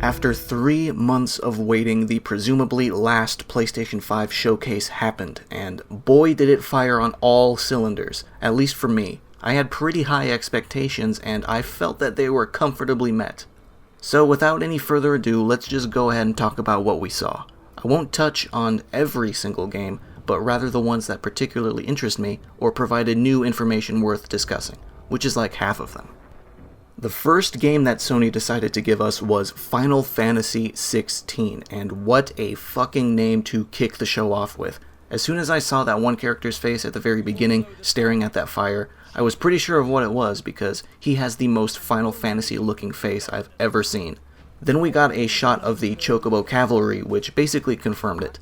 After 3 months of waiting, the presumably last PlayStation 5 showcase happened, and boy did it fire on all cylinders, at least for me. I had pretty high expectations, and I felt that they were comfortably met. So without any further ado, let's just go ahead and talk about what we saw. I won't touch on every single game, but rather the ones that particularly interest me or provided new information worth discussing, which is like half of them. The first game that Sony decided to give us was Final Fantasy XVI, and what a fucking name to kick the show off with. As soon as I saw that one character's face at the very beginning, staring at that fire, I was pretty sure of what it was because he has the most Final Fantasy looking face I've ever seen. Then we got a shot of the Chocobo Cavalry, which basically confirmed it.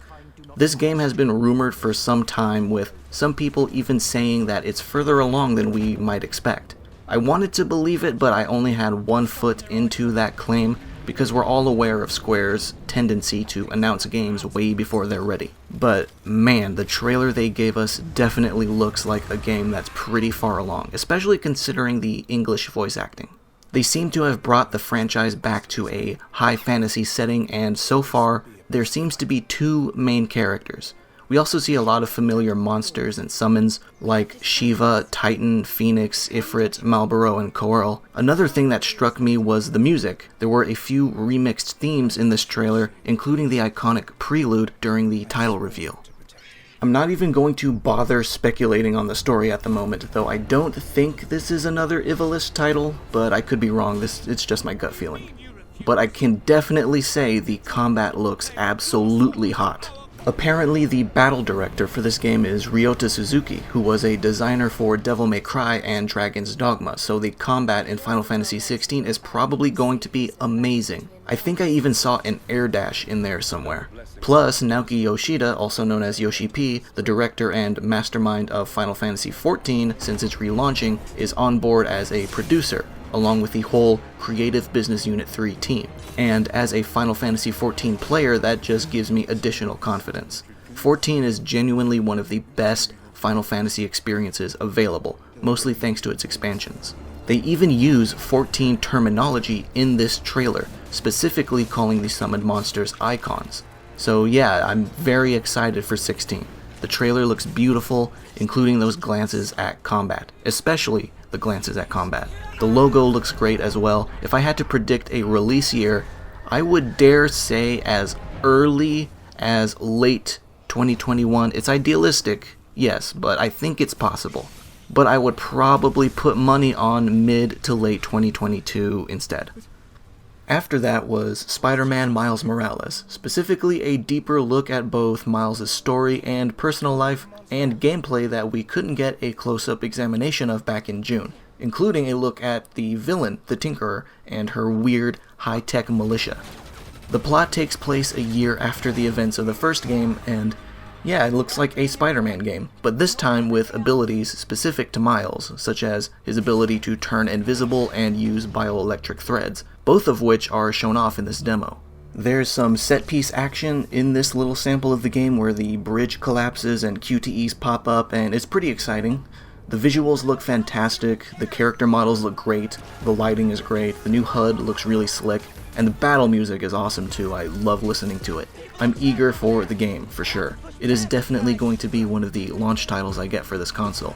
This game has been rumored for some time, with some people even saying that it's further along than we might expect. I wanted to believe it, but I only had one foot into that claim because we're all aware of Square's tendency to announce games way before they're ready. But man, the trailer they gave us definitely looks like a game that's pretty far along, especially considering the English voice acting. They seem to have brought the franchise back to a high fantasy setting, and so far, there seems to be 2 main characters. We also see a lot of familiar monsters and summons like Shiva, Titan, Phoenix, Ifrit, Malboro, and Coral. Another thing that struck me was the music. There were a few remixed themes in this trailer, including the iconic prelude during the title reveal. I'm not even going to bother speculating on the story at the moment, though I don't think this is another Ivalice title, but I could be wrong, it's just my gut feeling. But I can definitely say the combat looks absolutely hot. Apparently, the battle director for this game is Ryota Suzuki, who was a designer for Devil May Cry and Dragon's Dogma, so the combat in Final Fantasy XVI is probably going to be amazing. I think I even saw an air dash in there somewhere. Plus, Naoki Yoshida, also known as Yoshi P, the director and mastermind of Final Fantasy XIV since its relaunching, is on board as a producer, along with the whole Creative Business Unit 3 team. And as a Final Fantasy XIV player, that just gives me additional confidence. 14 is genuinely one of the best Final Fantasy experiences available, mostly thanks to its expansions. They even use 14 terminology in this trailer, specifically calling the summoned monsters icons. So yeah, I'm very excited for 16. The trailer looks beautiful, including those glances at combat, especially the glances at combat. The logo looks great as well. If I had to predict a release year, I would dare say as early as late 2021. It's idealistic, yes, but I think it's possible. But I would probably put money on mid to late 2022 instead. After that was Spider-Man Miles Morales, specifically a deeper look at both Miles' story and personal life and gameplay that we couldn't get a close-up examination of back in June, including a look at the villain, the Tinkerer, and her weird, high-tech militia. The plot takes place a year after the events of the first game, and yeah, it looks like a Spider-Man game, but this time with abilities specific to Miles, such as his ability to turn invisible and use bioelectric threads, both of which are shown off in this demo. There's some set-piece action in this little sample of the game where the bridge collapses and QTEs pop up, and it's pretty exciting. The visuals look fantastic, the character models look great, the lighting is great, the new HUD looks really slick, and the battle music is awesome too. I love listening to it. I'm eager for the game, for sure. It is definitely going to be one of the launch titles I get for this console.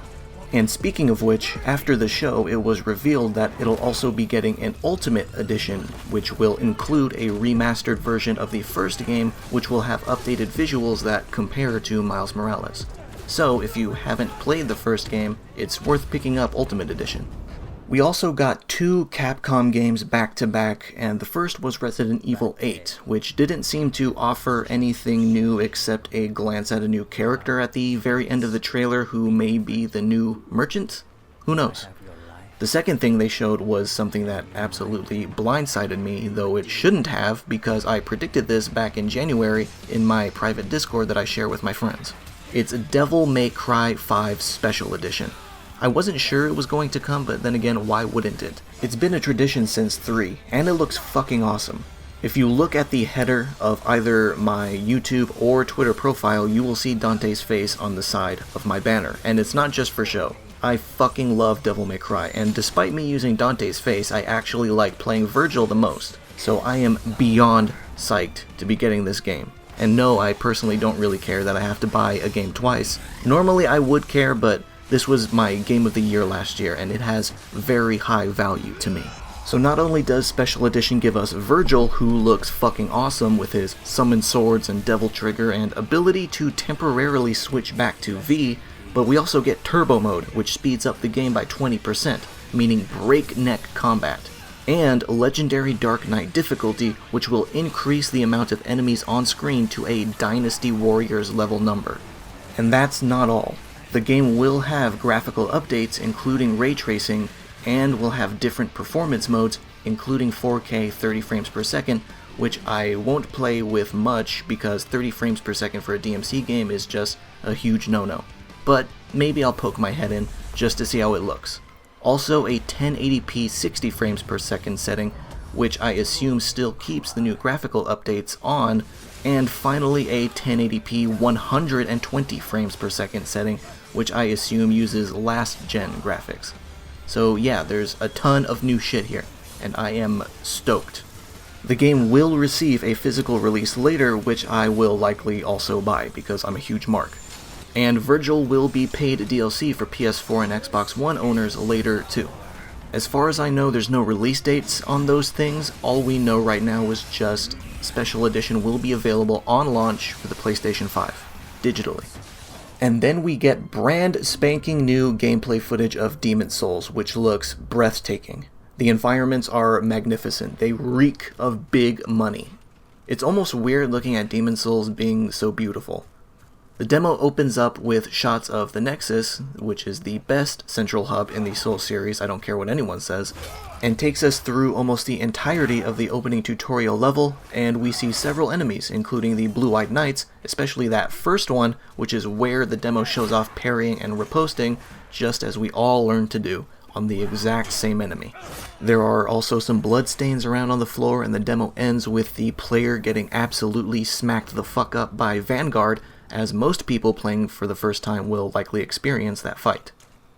And speaking of which, after the show it was revealed that it'll also be getting an Ultimate Edition, which will include a remastered version of the first game, which will have updated visuals that compare to Miles Morales. So if you haven't played the first game, it's worth picking up Ultimate Edition. We also got 2 Capcom games back-to-back, and the first was Resident Evil 8, which didn't seem to offer anything new except a glance at a new character at the very end of the trailer who may be the new merchant? Who knows? The second thing they showed was something that absolutely blindsided me, though it shouldn't have because I predicted this back in January in my private Discord that I share with my friends. It's Devil May Cry 5 Special Edition. I wasn't sure it was going to come, but then again, why wouldn't it? It's been a tradition since 3, and it looks fucking awesome. If you look at the header of either my YouTube or Twitter profile, you will see Dante's face on the side of my banner, and it's not just for show. I fucking love Devil May Cry, and despite me using Dante's face, I actually like playing Virgil the most. So I am beyond psyched to be getting this game. And no, I personally don't really care that I have to buy a game twice. Normally I would care, but this was my game of the year last year, and it has very high value to me. So not only does Special Edition give us Virgil, who looks fucking awesome with his summon swords and devil trigger and ability to temporarily switch back to V, but we also get Turbo Mode, which speeds up the game by 20%, meaning breakneck combat, and Legendary Dark Knight difficulty, which will increase the amount of enemies on screen to a Dynasty Warriors level number. And that's not all. The game will have graphical updates, including ray tracing, and will have different performance modes, including 4K 30 frames per second, which I won't play with much because 30 frames per second for a DMC game is just a huge no-no. But maybe I'll poke my head in just to see how it looks. Also a 1080p 60 frames per second setting, which I assume still keeps the new graphical updates on, and finally a 1080p 120 frames per second setting, which I assume uses last gen graphics. So yeah, there's a ton of new shit here, and I am stoked. The game will receive a physical release later, which I will likely also buy, because I'm a huge mark. And Virgil will be paid DLC for PS4 and Xbox One owners later too. As far as I know, there's no release dates on those things. All we know right now is just Special Edition will be available on launch for the PlayStation 5, digitally. And then we get brand spanking new gameplay footage of Demon's Souls, which looks breathtaking. The environments are magnificent. They reek of big money. It's almost weird looking at Demon's Souls being so beautiful. The demo opens up with shots of the Nexus, which is the best central hub in the Souls series, I don't care what anyone says, and takes us through almost the entirety of the opening tutorial level, and we see several enemies, including the Blue-Eyed Knights, especially that first one, which is where the demo shows off parrying and riposting, just as we all learned to do, on the exact same enemy. There are also some bloodstains around on the floor, and the demo ends with the player getting absolutely smacked the fuck up by Vanguard, as most people playing for the first time will likely experience that fight.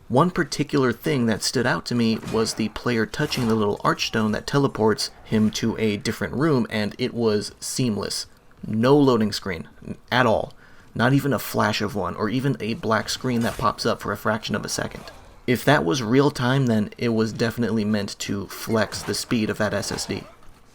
One particular thing that stood out to me was the player touching the little archstone that teleports him to a different room, and it was seamless. No loading screen at all. Not even a flash of one, or even a black screen that pops up for a fraction of a second. If that was real time, then it was definitely meant to flex the speed of that SSD.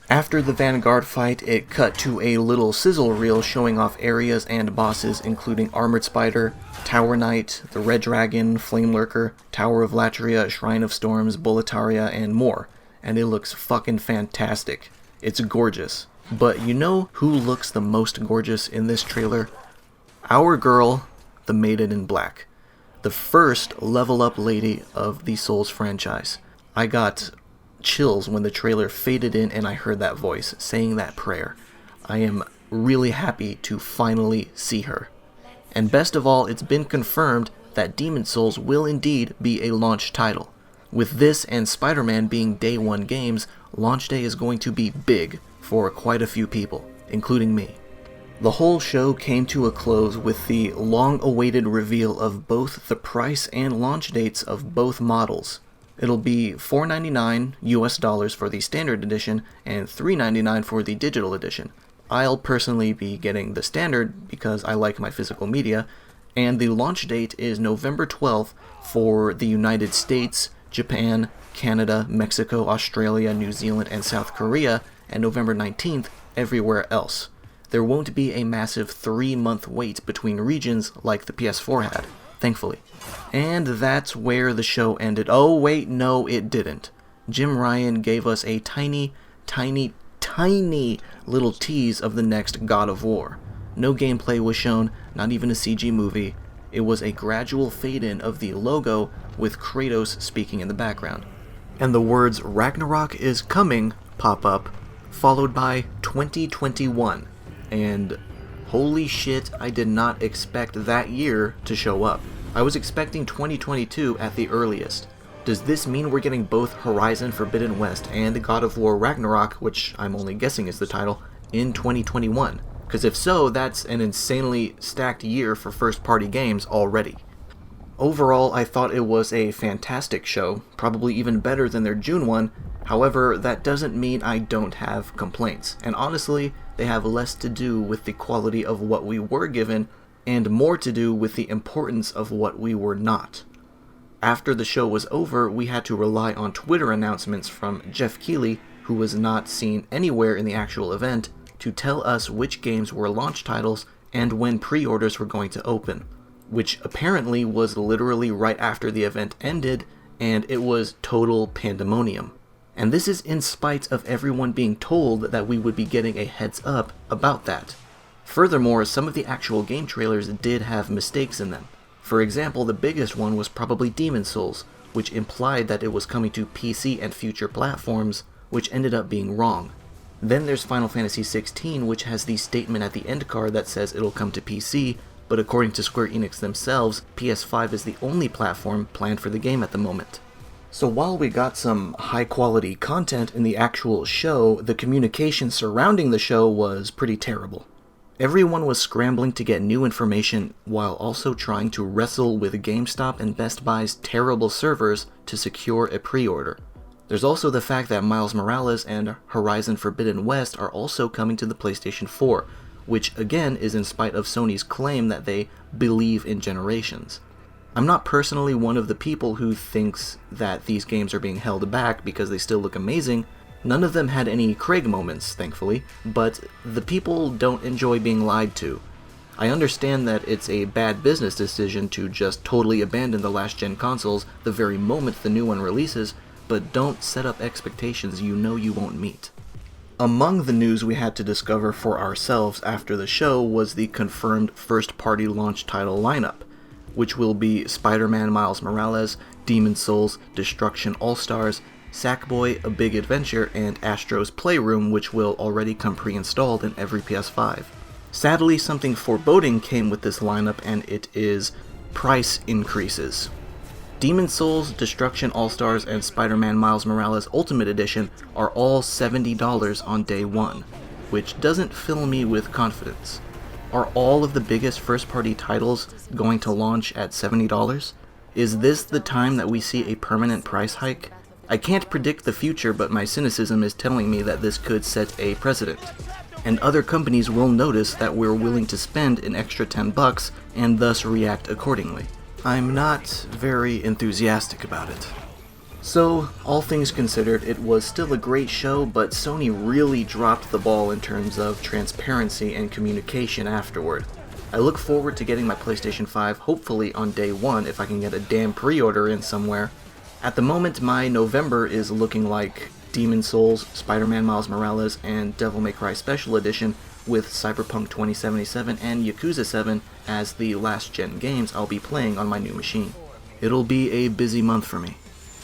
After the Vanguard fight, it cut to a little sizzle reel showing off areas and bosses including Armored Spider, Tower Knight, the Red Dragon, Flame Lurker, Tower of Latria, Shrine of Storms, Boletaria, and more. And it looks fucking fantastic. It's gorgeous. But you know who looks the most gorgeous in this trailer? Our girl, the Maiden in Black. The first level up lady of the Souls franchise. I got chills when the trailer faded in and I heard that voice saying that prayer. I am really happy to finally see her. And best of all, it's been confirmed that Demon's Souls will indeed be a launch title. With this and Spider-Man being day one games, launch day is going to be big for quite a few people, including me. The whole show came to a close with the long-awaited reveal of both the price and launch dates of both models. It'll be $4.99 US for the standard edition and $3.99 for the digital edition. I'll personally be getting the standard because I like my physical media, and the launch date is November 12th for the United States, Japan, Canada, Mexico, Australia, New Zealand, and South Korea, and November 19th everywhere else. There won't be a massive 3-month wait between regions like the PS4 had, thankfully. And that's where the show ended. Oh wait, no it didn't. Jim Ryan gave us a tiny little tease of the next God of War. No gameplay was shown, not even a CG movie. It was a gradual fade-in of the logo with Kratos speaking in the background. And the words Ragnarok is coming pop up, followed by 2021. And holy shit, I did not expect that year to show up. I was expecting 2022 at the earliest. Does this mean we're getting both Horizon Forbidden West and God of War Ragnarok, which I'm only guessing is the title, in 2021? Because if so, that's an insanely stacked year for first-party games already. Overall, I thought it was a fantastic show, probably even better than their June one. However, that doesn't mean I don't have complaints, and honestly, they have less to do with the quality of what we were given, and more to do with the importance of what we were not. After the show was over, we had to rely on Twitter announcements from Jeff Keighley, who was not seen anywhere in the actual event, to tell us which games were launch titles and when pre-orders were going to open, which apparently was literally right after the event ended, and it was total pandemonium. And this is in spite of everyone being told that we would be getting a heads up about that. Furthermore, some of the actual game trailers did have mistakes in them. For example, the biggest one was probably Demon's Souls, which implied that it was coming to PC and future platforms, which ended up being wrong. Then there's Final Fantasy XVI, which has the statement at the end card that says it'll come to PC, but according to Square Enix themselves, PS5 is the only platform planned for the game at the moment. So while we got some high-quality content in the actual show, the communication surrounding the show was pretty terrible. Everyone was scrambling to get new information while also trying to wrestle with GameStop and Best Buy's terrible servers to secure a pre-order. There's also the fact that Miles Morales and Horizon Forbidden West are also coming to the PlayStation 4, which again is in spite of Sony's claim that they believe in generations. I'm not personally one of the people who thinks that these games are being held back because they still look amazing. None of them had any Craig moments, thankfully, but the people don't enjoy being lied to. I understand that it's a bad business decision to just totally abandon the last-gen consoles the very moment the new one releases, but don't set up expectations you know you won't meet. Among the news we had to discover for ourselves after the show was the confirmed first-party launch title lineup, which will be Spider-Man Miles Morales, Demon's Souls, Destruction All-Stars, Sackboy: A Big Adventure, and Astro's Playroom, which will already come pre-installed in every PS5. Sadly, something foreboding came with this lineup, and it is price increases. Demon's Souls, Destruction All-Stars, and Spider-Man Miles Morales Ultimate Edition are all $70 on day one, which doesn't fill me with confidence. Are all of the biggest first-party titles going to launch at $70? Is this the time that we see a permanent price hike? I can't predict the future, but my cynicism is telling me that this could set a precedent. And other companies will notice that we're willing to spend an extra $10 and thus react accordingly. I'm not very enthusiastic about it. So, all things considered, it was still a great show, but Sony really dropped the ball in terms of transparency and communication afterward. I look forward to getting my PlayStation 5 hopefully on day one if I can get a damn pre-order in somewhere. At the moment, my November is looking like Demon's Souls, Spider-Man Miles Morales, and Devil May Cry Special Edition, with Cyberpunk 2077 and Yakuza 7 as the last-gen games I'll be playing on my new machine. It'll be a busy month for me.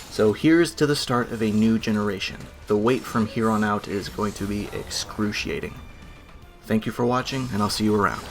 So here's to the start of a new generation. The wait from here on out is going to be excruciating. Thank you for watching, and I'll see you around.